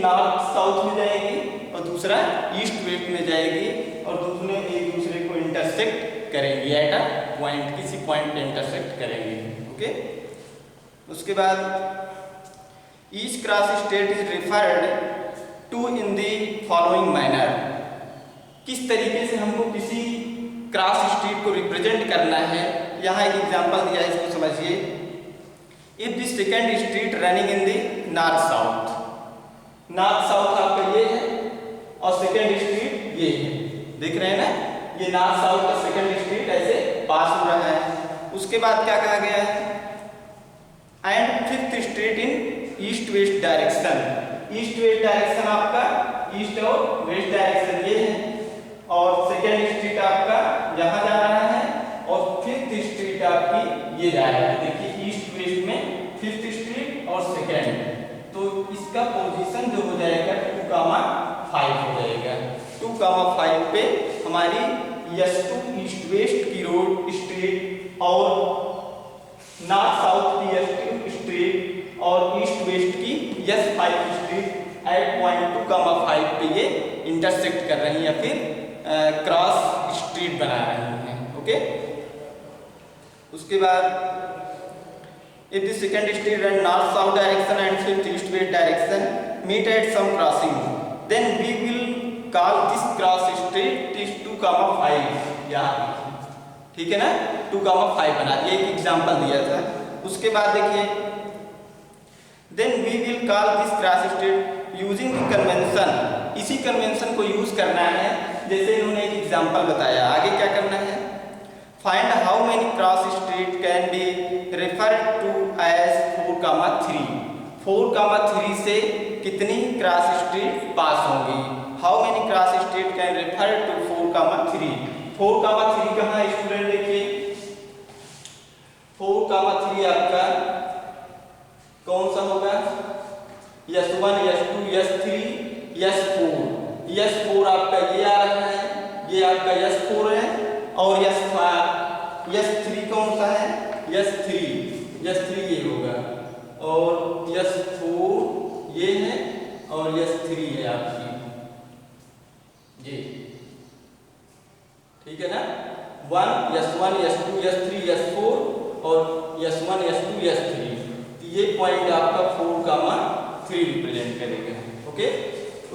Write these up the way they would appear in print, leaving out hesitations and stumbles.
North south में जाएगी और दूसरा ईस्ट वेस्ट में जाएगी और दोनों एक दूसरे को इंटरसेक्ट करेंगी एट अ पॉइंट, किसी पॉइंट पे इंटरसेक्ट करेंगी। ओके, उसके बाद each cross straight is referred to in the following manner. किस तरीके से हमको किसी क्रॉस स्ट्रीट को रिप्रेजेंट करना है, यहाँ एक एग्जांपल दिया है, इसको समझिए। If the second street running in the north south, north south आपका ये है और सेकेंड स्ट्रीट ये है, देख रहे हैं ना, ये नॉर्थ साउथ का सेकेंड स्ट्रीट ऐसे पास हो रहा है। उसके बाद क्या कहा गया है, and fifth street in east west direction. East west direction आपका ईस्ट और वेस्ट डायरेक्शन ये है और सेकेंड स्ट्रीट आपका यहाँ जा रहा है और फिफ्थ स्ट्रीट आपकी ये जा रहा है। देखिए ईस्ट वेस्ट में फिफ्थ स्ट्रीट और सेकेंड, तो इसका पोजीशन जो हो जाएगा 2,5 हो जाएगा। 2,5 पे हमारी S2 ईस्ट वेस्ट की रोड स्ट्रीट और नॉर्थ साउथ की S2 स्ट्रीट और ईस्ट वेस्ट की S5 स्ट्रीट एट पॉइंट 2,5 पे ये इंटरसेक्ट कर रही हैं या फिर क्रॉस स्ट्रीट बना रही हैं। ओके, उसके बाद if the second street run north south direction and fifth east west direction meet at some crossing, then we will call this cross street is 2,5। यहाँ ठीक है ना, 2,5 बना दिया, एक एग्जांपल दिया था। उसके बाद देखिए then we will call this cross street using the convention, इसी कन्वेंशन को यूज करना है जैसे इन्होंने एक एग्जांपल बताया। आगे क्या करना है, find how many cross street can be referred to as 4,3। 4,3 से कितनी क्रॉस स्ट्रीट पास होंगी, how many cross street can refer to 4,3। 4,3 कहाँ है स्टूडेंट, देखिए 4,3 आपका कौन सा होगा, S1 S2 S3 S4। S4 आपका ये आ रहा है, ये आपका S4 है और S3 कौन सा है, S3 ये होगा और S4 ये है और S3 है आपकी ये, ठीक है ना। S1 S2 S3 S4 और S1 S2 S3, ये पॉइंट आपका 4,3 रिप्रेजेंट करेगा। ओके,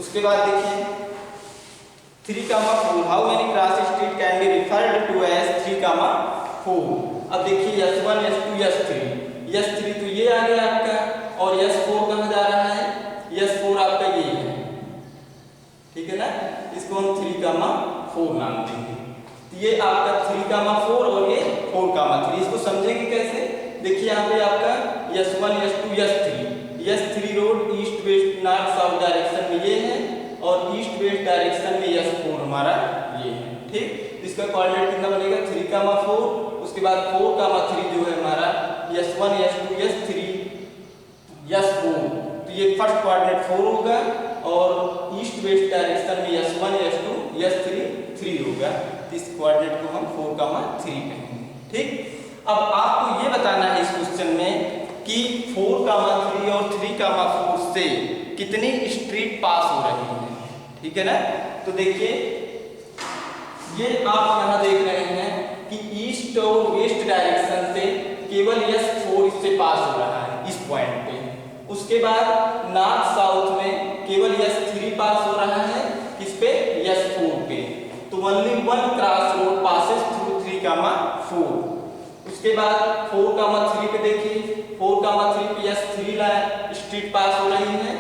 उसके बाद देखिए 3,4 how many cross street can be referred to as 3,4। अब देखिए S1 S2 S3 तो ये आ गया आपका और S4 कहाँ जा रहा है, S4 आपका ये है, ठीक है ना, इसको हम 3,4 नाम देंगे। तो ये आपका 3,4 और ये 4,3, इसको समझेंगे कैसे, देखिए यहाँ पे आपका S1 S2 S3 road east west north south direction में ये है और ईस्ट वेस्ट डायरेक्शन में S4 हमारा ये है। ठीक, इसका कोऑर्डिनेट कितना बनेगा 3,4, उसके बाद 4,3 जो है हमारा S1 S2 S3 S4, तो ये फर्स्ट कोऑर्डिनेट 4 होगा और ईस्ट वेस्ट डायरेक्शन में S1 S2 S3 3 होगा, तो इस कोऑर्डिनेट को हम 4,3 कहेंगे। ठीक, अब आपको ये बताना है इस क्वेश्चन में कि 4,3 और 3,4 से कितनी स्ट्रीट पास हो रही है, ठीक है ना। तो देखिए ये आप यहाँ देख रहे हैं कि ईस्ट और वेस्ट डायरेक्शन से केवल S4 इससे पास हो रहा है इस पॉइंट पे। उसके बाद नॉर्थ साउथ में केवल S3 पास हो रहा है किस पे, S4 पे। तो only one cross road passes through 3,4। उसके बाद 4,3 पे देखिए 4,3 पे S3 स्ट्रीट पास हो रही है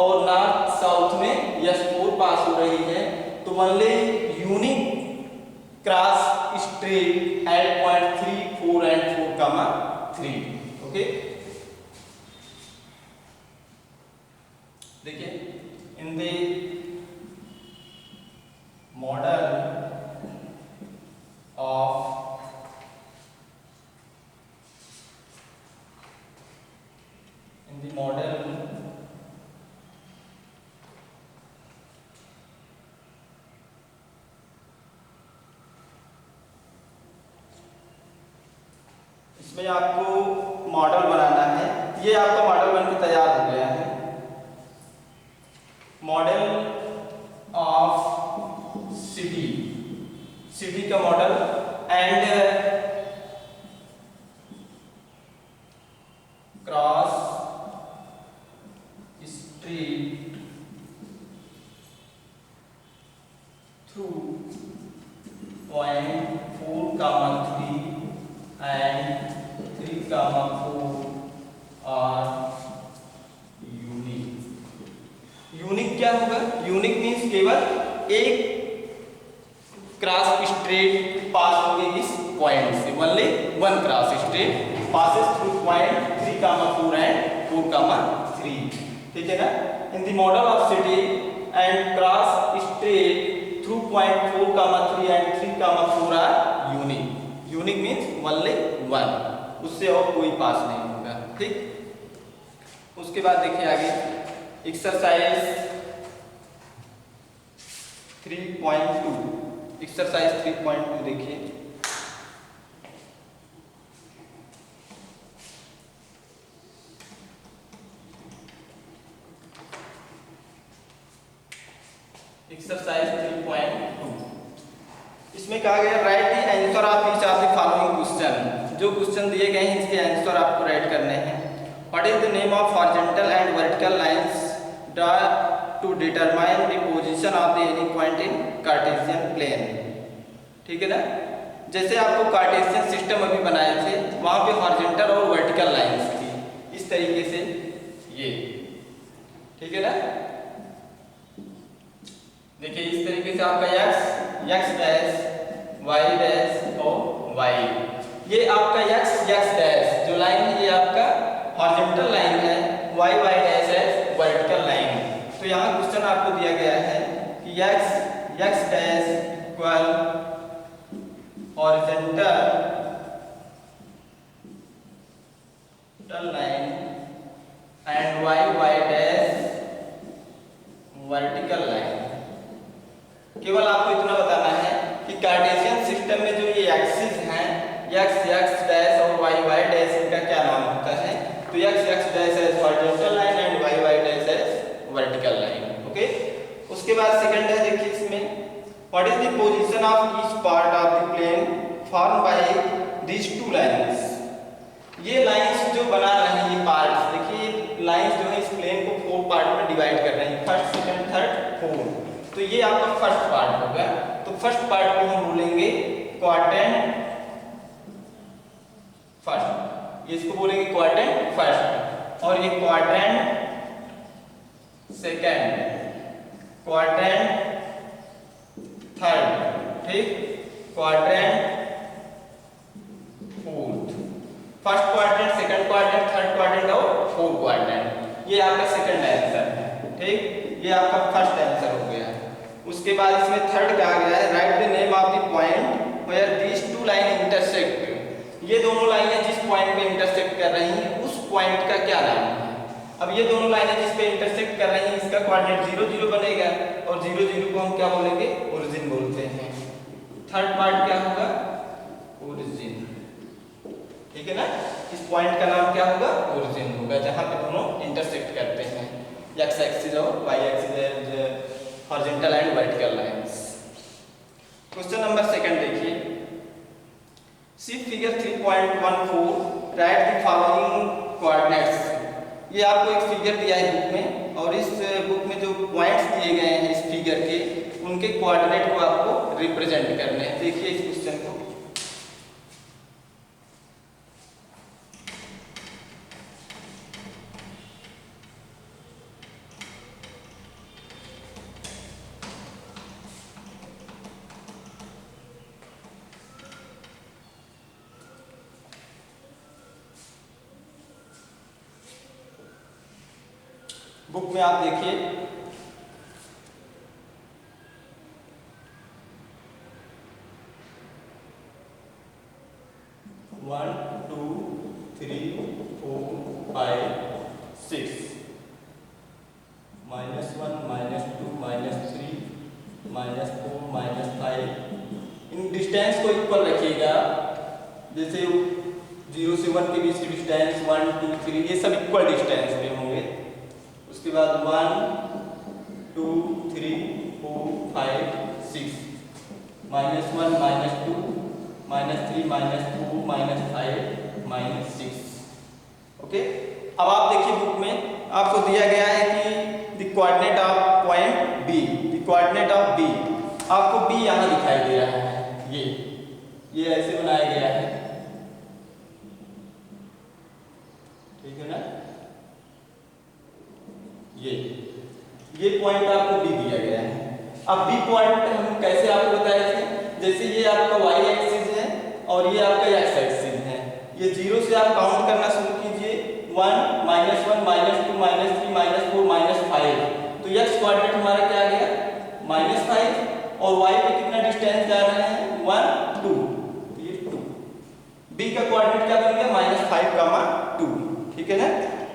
और नॉर्थ साउथ में S4 पास हो रही है। तो only unique cross street at point 3, 4 and 4,3। Okay, देखिए इन द मॉडल ऑफ इसमें आपको मॉडल बनाना है। ये आपका मॉडल बनकर तैयार हो गया है। मॉडल ऑफ सिटी, सिटी का model and cross street through point 4,3 and 3,4 are unique. Unique क्या होगा? यूनिक मीन्स केवल एक क्रॉस स्ट्रेट पास होगी इस पॉइंट से, only one cross straight passes through point 3,4 and 4,3, ठीक है ना। In the model of city and cross straight through point 4,3 and 3,4 are unique. Unique means only one, उससे और कोई पास नहीं होगा, ठीक। उसके बाद देखिए आगे एक्सरसाइज 3.2, एक्सरसाइज 3.2 देखिए। एक्सरसाइज 3.2 इसमें कहा गया write the answer of each of the following question. जो क्वेश्चन दिए गए हैं इसके आंसर आपको राइट करने हैं। What is the name of horizontal and vertical lines draw to determine the position of the any point in Cartesian plane, ठीक है ना। जैसे आपको कार्टेशियन सिस्टम अभी बनाए थे, वहां पे हॉरिजॉन्टल और वर्टिकल लाइंस थी इस तरीके से, ये ठीक है ना। देखिए इस तरीके से आपका x डैश y डैश और y, ये आपका x डैश जो लाइन है ये आपका हॉरिजॉन्टल लाइन है, y डैश है वर्टिकल लाइन। तो यहाँ क्वेश्चन आपको दिया गया है कि x dash equal horizontal line and y dash vertical line. केवल आपको इतना बताना है कि कार्टेशियन सिस्टम में जो ये एक्सिस हैं x डैश और y डैश, इनका क्या नाम होता है? तो x डैश है horizontal line and y dash है वर्टिकल लाइन, ओके। उसके बाद सेकंड है देखिए इसमें, what is the position of each part of the plane form by these two lines. ये लाइंस जो बना रहे हैं ये पार्ट्स, देखिए लाइंस जो है इस प्लेन को 4 पार्ट में डिवाइड कर रहे हैं, फर्स्ट सेकंड थर्ड फोर्थ। तो ये आपका फर्स्ट पार्ट होगा। तो फर्स्ट पार्ट को हम बोलेंगे क्वाड्रेंट फर्स्ट, ये इसको बोलेंगे क्वाड्रेंट फर्स्ट, और ये क्वाड्रेंट सेकंड, क्वाड्रेंट थर्ड, ठीक, quadrant fourth. First quadrant, second quadrant, third quadrant और फोर्थ क्वाड्रेंट, ये आपका सेकंड आंसर है, ठीक। ये आपका फर्स्ट आंसर हो गया। उसके बाद इसमें थर्ड कहा गया है write the name of the point where these two line intersect. ये दोनों लाइनें जिस पॉइंट पे इंटरसेक्ट कर रही हैं उस पॉइंट का क्या नाम है? अब ये दोनों लाइनें जिस पे इंटरसेक्ट कर रही हैं इसका कोऑर्डिनेट 0 0 बनेगा, और 0 0 को हम क्या बोलेंगे? ओरिजिन बोलते हैं। थर्ड पार्ट क्या होगा? ओरिजिन, ठीक है ना। इस पॉइंट का नाम क्या होगा? ओरिजिन होगा, जहां पे दोनों इंटरसेक्ट करते हैं, x एक्सिस और y axis, horizontal and vertical lines. Question number second देखिए, see figure 3.14 right the following coordinates. ये आपको एक फिगर दिया है बुक में, और इस बुक में जो पॉइंट्स दिए गए हैं इस फिगर के, उनके कोऑर्डिनेट को आपको रिप्रेजेंट करने हैं। देखिए इस क्वेश्चन को, बुक में आप देखिए 1 2 3 4 5 6 -1 -2 -3 -4 -5। इन डिस्टेंस को इक्वल रखिएगा, जैसे 0 से 1 के बीच की डिस्टेंस 1 2 3 ये सब इक्वल डिस्टेंस में होंगे। उसके बाद 1 2 3 4 5 6 -1 -2 -3 -4 -5 -6। ओके, अब आप देखिए बुक में आपको दिया गया है कि the coordinate of point B, the coordinate of B, आपको बी यहाँ दिखाई दे रहा है, ये ऐसे बनाया गया है, ठीक है ना। ये पॉइंट आपको बी दिया गया है। अब बी पॉइंट हम कैसे आपको बताए थे, जैसे ये आपका वाई एक्सिस है और ये आपका एक्स एक्सिस है, ये 0 से आप काउंट करना शुरू कीजिए, 1 -1 -2 -3 -4 -5, तो एक्स कोऑर्डिनेट हमारा क्या आ गया -5 और वाई पे कितना डिस्टेंस जा रहे हैं 1 2, तो ये 2। बी का कोऑर्डिनेट क्या बन गया -5, 2, ठीक है ना।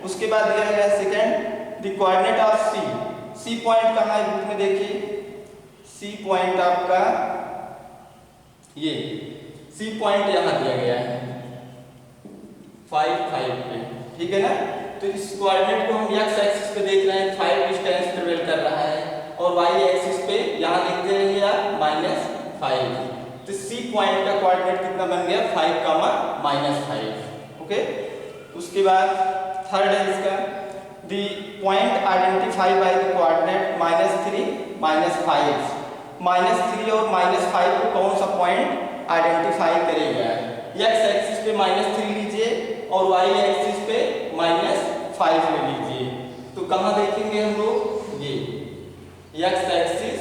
उसके बाद दिया गया second the coordinate of C, C point कहाँ है बुक में देखिए, सी पॉइंट आपका ये सी पॉइंट यहाँ दिया गया है 5 5 पे, ठीक है ना। तो इस कोऑर्डिनेट को हम एक्स एक्सिस पे देख रहे हैं, 5 डिस्टेंस ट्रेवल कर रहा है, और वाई एक्सिस पे यहाँ देखते रहिए आप -5, तो सी पॉइंट का कोऑर्डिनेट कितना बन गया 5, -5। ओके, उसके बाद थर्ड है इसका the point identify by the coordinate -3 -5, -3 और -5 को कौन सा पॉइंट आइडेंटिफाई करेगा, एक्स एक्सिस पे -3 लीजिए और वाई एक्सिस पे -5 ले लीजिए, तो कहाँ देखेंगे हम लोग, ये एक्स एक्सिस,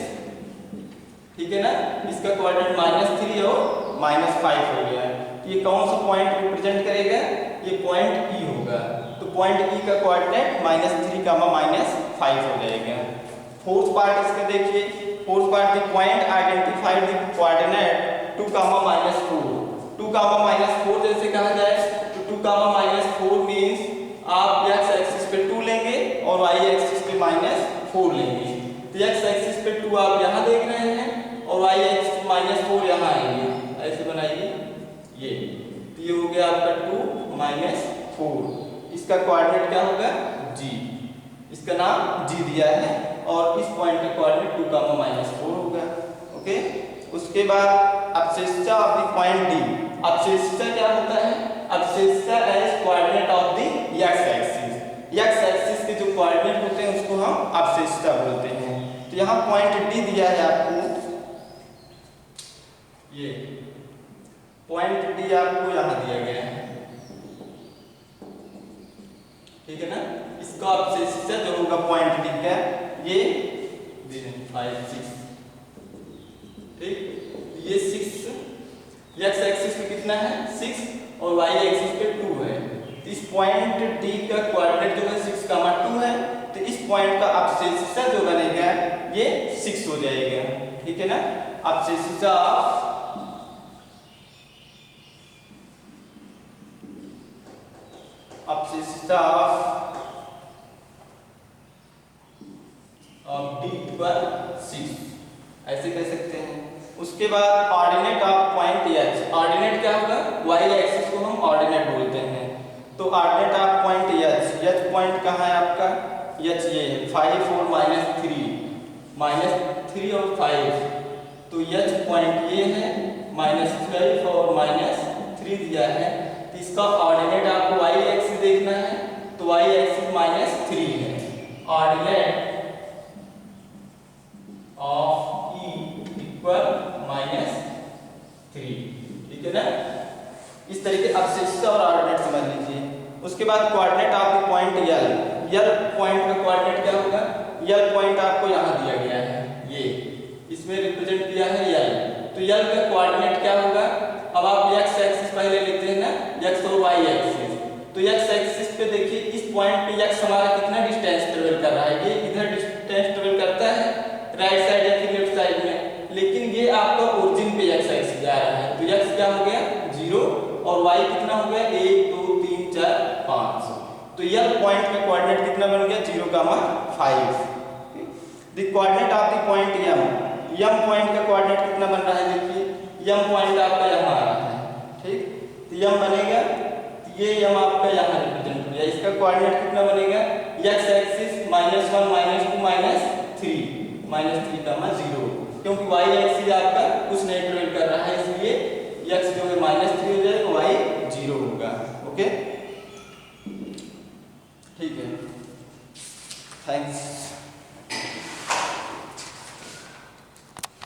ठीक है ना, इसका कोऑर्डिनेट -3 और -5 हो गया, ये कौन सा पॉइंट रिप्रेजेंट करेगा, ये पॉइंट ई होगा, तो पॉइंट ई का कोऑर्डिनेट -3, -5 हो जाएगा। फोर्थ पार्ट इसका देखिए, fourth part the point identified the coordinate 2, -4, 2, -4 जैसे कहा जाए तो 2, -4 मींस आप एक्स एक्सिस पे 2 लेंगे और वाई एक्सिस पे -4 लेंगे, तो एक्स एक्सिस पे 2 आप यहाँ देख रहे हैं और वाई एक्सिस -4 यहाँ आएंगे, ऐसे बनाइए, तो ये हो गया आपका 2 -4, इसका कोऑर्डिनेट क्या होगा जी, इसका नाम जी दिया है और इस पॉइंट का कोऑर्डिनेट 2, -4 होगा। ओके, उसके बाद abscissa of the point D, abscissa क्या होता है, abscissa as coordinate of the x axis, x axis के जो कोऑर्डिनेट होते हैं उसको हम अब्सिस्सा बोलते हैं। तो यहाँ पॉइंट डी दिया है आपको, ये पॉइंट डी आपको यहाँ दिया गया है, ठीक है ना, इसका अब्सिस्सा जो होगा पॉइंट डी का ये 5 6, ठीक, ये 6 एक्स एक्सिस पे कितना है 6 और वाई एक्सिस पे 2 है, तो इस पॉइंट डी का कोऑर्डिनेट जो है 6, 2 है, तो इस पॉइंट का अब्सिस्सा जो बनेगा ये 6 हो जाएगा, ठीक है ना। अब्सिस्सा ऑफ डी पर 6 ऐसे कह सकते हैं। उसके बाद ordinate of point H, ordinate क्या होगा, वाई एक्सिस को हम ऑर्डिनेट बोलते हैं, तो ordinate of point H, H point कहाँ है आपका, एच ये है 5 और -3 और 5, तो एच पॉइंट ये है -12 और -3 दिया है, तो इसका ऑर्डिनेट आपको वाई एक्सिस देखना है, तो वाई एक्सिस -3 है, ऑर्डिनेट ऑफ ई इक्वल -3, ठीक है ना। इस तरीके अब्सिस्सा और ऑर्डिनेट समझ लीजिए। उसके बाद coordinate of the point L, L point का कोऑर्डिनेट क्या होगा, यल पॉइंट आपको यहाँ दिया गया है, ये इसमें रिप्रेजेंट किया है यल, तो यल का कोऑर्डिनेट क्या होगा, अब आप एक्स एक्सिस पहले लेते हैं ना, एक्स और वाई एक्सिस, तो एक्स एक्सिस पे देखिए इस पॉइंट पे एक्स हमारा कितना डिस्टेंस ट्रेवल कर रहा है, ये इधर डिस्टेंस ट्रेवल करता है राइट साइड या फिर लेफ्ट साइड में, लेकिन ये आपका ओरिजिन पे एक्स एक्सिस जा रहा है, तो एक्स क्या हो गया 0 और वाई कितना हो गया 1 2 3 4 5, तो यल पॉइंट का कोऑर्डिनेट कितना बन गया 0, 5। The coordinate of the point M, M point का कोऑर्डिनेट कितना बन रहा है, देखिए एम पॉइंट आपका यहाँ आ रहा है, ठीक, तो एम बनेगा, ये एम आपका यहाँ रिप्रेजेंट हो गया, इसका कोऑर्डिनेट कितना बनेगा, एक्स एक्सिस -1 -2 -3 कामा 0, क्योंकि y एक्सिस आपका कुछ नहीं ट्रेवल कर रहा है, इसलिए x जो है -3 हो जाएगा, y 0 होगा। ओके, ठीक है, थैंक्स।